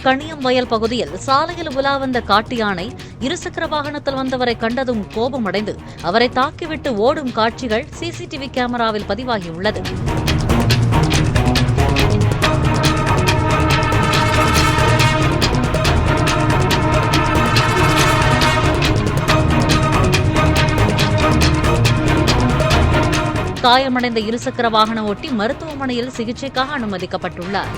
கணியம் வயல் பகுதியில் சாலையில் உலா வந்த காட்டு யானை இருசக்கர வாகனத்தில் வந்தவரை கண்டதும் கோபமடைந்து அவரை தாக்கிவிட்டு ஓடும் காட்சிகள் சிசிடிவி கேமராவில் பதிவாகியுள்ளது. காயமடைந்த இருசக்கர வாகன ஓட்டி மருத்துவமனையில் சிகிச்சைக்காக அனுமதிக்கப்பட்டுள்ளார்.